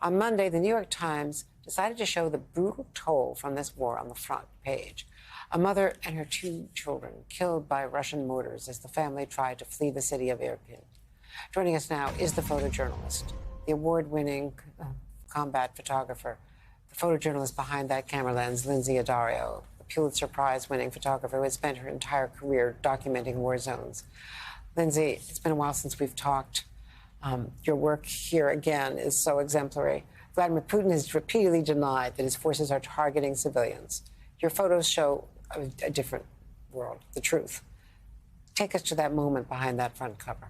On Monday, the New York Times decided to show the brutal toll from this war on the front page. A mother and her 2 children killed by Russian mortars as the family tried to flee the city of Irpin. Joining us now is the photojournalist, the award-winning combat photographer, the photojournalist behind that camera lens, Lindsay Addario, the Pulitzer Prize-winning photographer who has spent her entire career documenting war zones. Lindsay, it's been a while since we've talked. Your work here, again, is so exemplary. Vladimir Putin has repeatedly denied that his forces are targeting civilians. Your photos show a different world, the truth. Take us to that moment behind that front cover.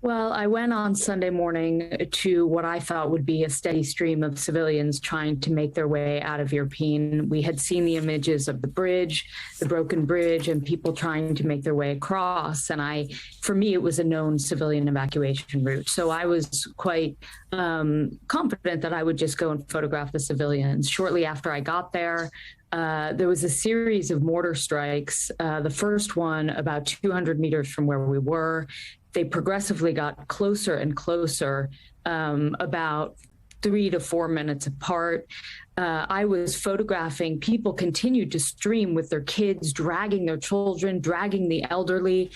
Well, I went on Sunday morning to what I thought would be a steady stream of civilians trying to make their way out of Irpin. We had seen the images of the bridge, the broken bridge, and people trying to make their way across. And for me, it was a known civilian evacuation route. So I was quite confident that I would just go and photograph the civilians. Shortly after I got there, there was a series of mortar strikes. The first one about 200 meters from where we were. They progressively got closer and closer, about 3 to 4 minutes apart. I was photographing. People continued to stream with their kids, dragging their children, dragging the elderly.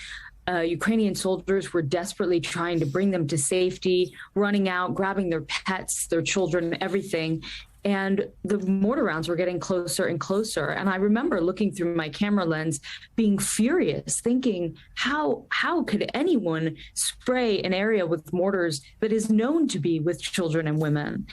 Ukrainian soldiers were desperately trying to bring them to safety, running out, grabbing their pets, their children, everything. And the mortar rounds were getting closer and closer. And I remember looking through my camera lens, being furious, thinking, how could anyone spray an area with mortars that is known to be with children and women?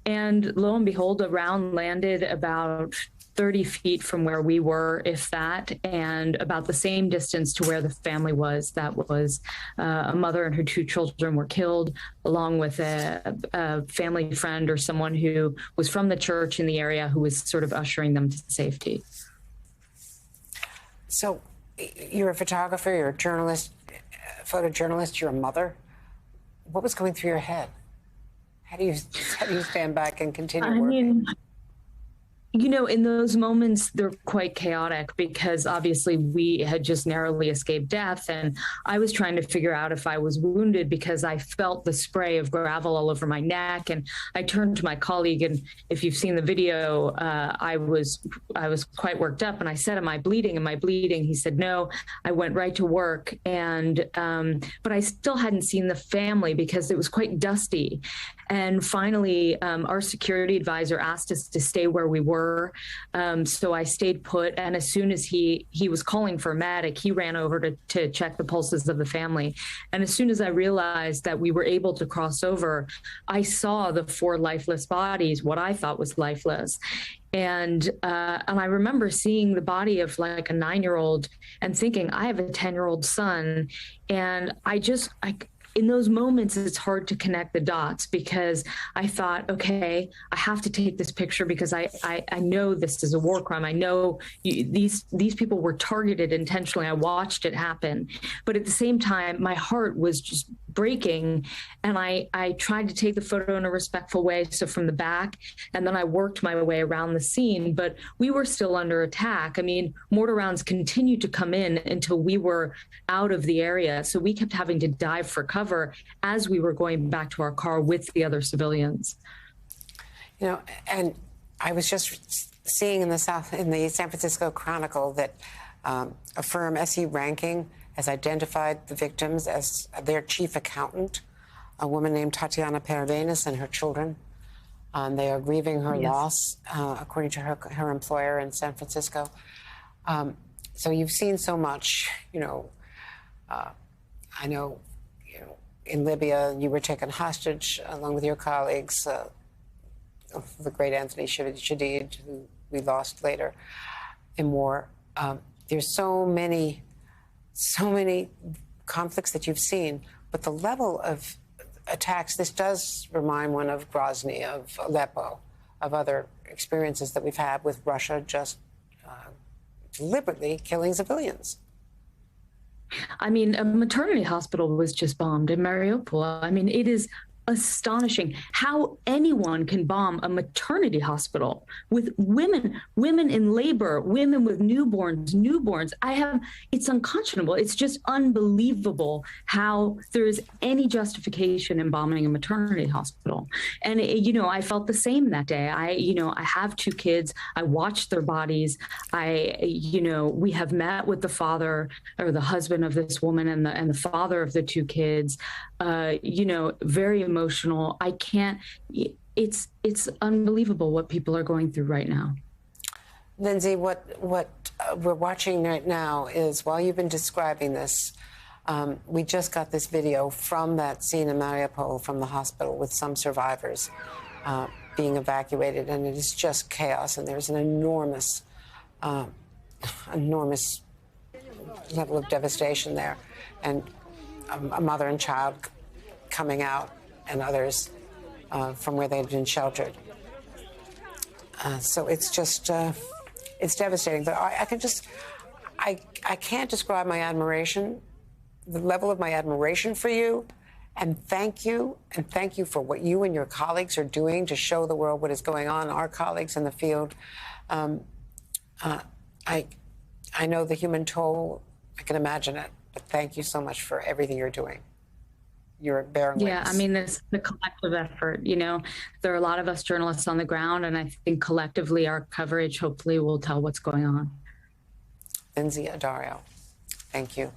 And lo and behold, a round landed about 30 feet from where we were, if that, and about the same distance to where the family was. That was a mother and her 2 children were killed, along with a family friend or someone who was from the church in the area who was sort of ushering them to safety. So you're a photographer, you're a journalist, photojournalist, you're a mother. What was going through your head? How do you stand back and continue working? You know, in those moments, they're quite chaotic because obviously we had just narrowly escaped death. And I was trying to figure out if I was wounded because I felt the spray of gravel all over my neck. And I turned to my colleague, and if you've seen the video, I was quite worked up. And I said, "Am I bleeding? Am I bleeding?" He said, "No." I went right to work. And but I still hadn't seen the family because it was quite dusty. And finally, our security advisor asked us to stay where we were. So I stayed put. And as soon as he was calling for a medic, he ran over to check the pulses of the family. And as soon as I realized that we were able to cross over, I saw the 4 lifeless bodies, what I thought was lifeless. And I remember seeing the body of like a 9-year-old and thinking, I have a 10-year-old son. And in those moments, it's hard to connect the dots because I thought, okay, I have to take this picture because I know this is a war crime. I know these people were targeted intentionally. I watched it happen. But at the same time, my heart was just breaking. And I tried to take the photo in a respectful way. So from the back, and then I worked my way around the scene, but we were still under attack. I mean, mortar rounds continued to come in until we were out of the area. So we kept having to dive for cover as we were going back to our car with the other civilians. You know, and I was just seeing in the San Francisco Chronicle that a firm, SE Ranking, has identified the victims as their chief accountant, a woman named Tatiana Peredenis, and her children. They are grieving her loss, according to her employer in San Francisco. So you've seen so much, you know. I know, you know, in Libya, you were taken hostage along with your colleagues, the great Anthony Shadid, who we lost later in war. There's so many conflicts that you've seen, but the level of attacks, this does remind one of Grozny, of Aleppo, of other experiences that we've had with Russia just deliberately killing civilians. I mean, a maternity hospital was just bombed in Mariupol. I mean, it is astonishing how anyone can bomb a maternity hospital with women in labor, women with newborns. It's unconscionable. It's just unbelievable how there is any justification in bombing a maternity hospital. And I felt the same that day. I have two kids. I watched their bodies. We have met with the father or the husband of this woman and the father of the two kids. Very emotional. I can't. It's unbelievable what people are going through right now. Lindsay, what we're watching right now is, while you've been describing this, we just got this video from that scene in Mariupol from the hospital with some survivors being evacuated, and it is just chaos. And there's an enormous level of devastation there, and a mother and child coming out, and others from where they'd been sheltered. So it's just, it's devastating. But I can't describe my admiration, the level of my admiration for you, and thank you for what you and your colleagues are doing to show the world what is going on, our colleagues in the field. I know the human toll, I can imagine it, but thank you so much for everything you're doing. You're bearing witness. Yeah, I mean, it's the collective effort. There are a lot of us journalists on the ground, and I think collectively our coverage hopefully will tell what's going on. Lindsay Addario, thank you.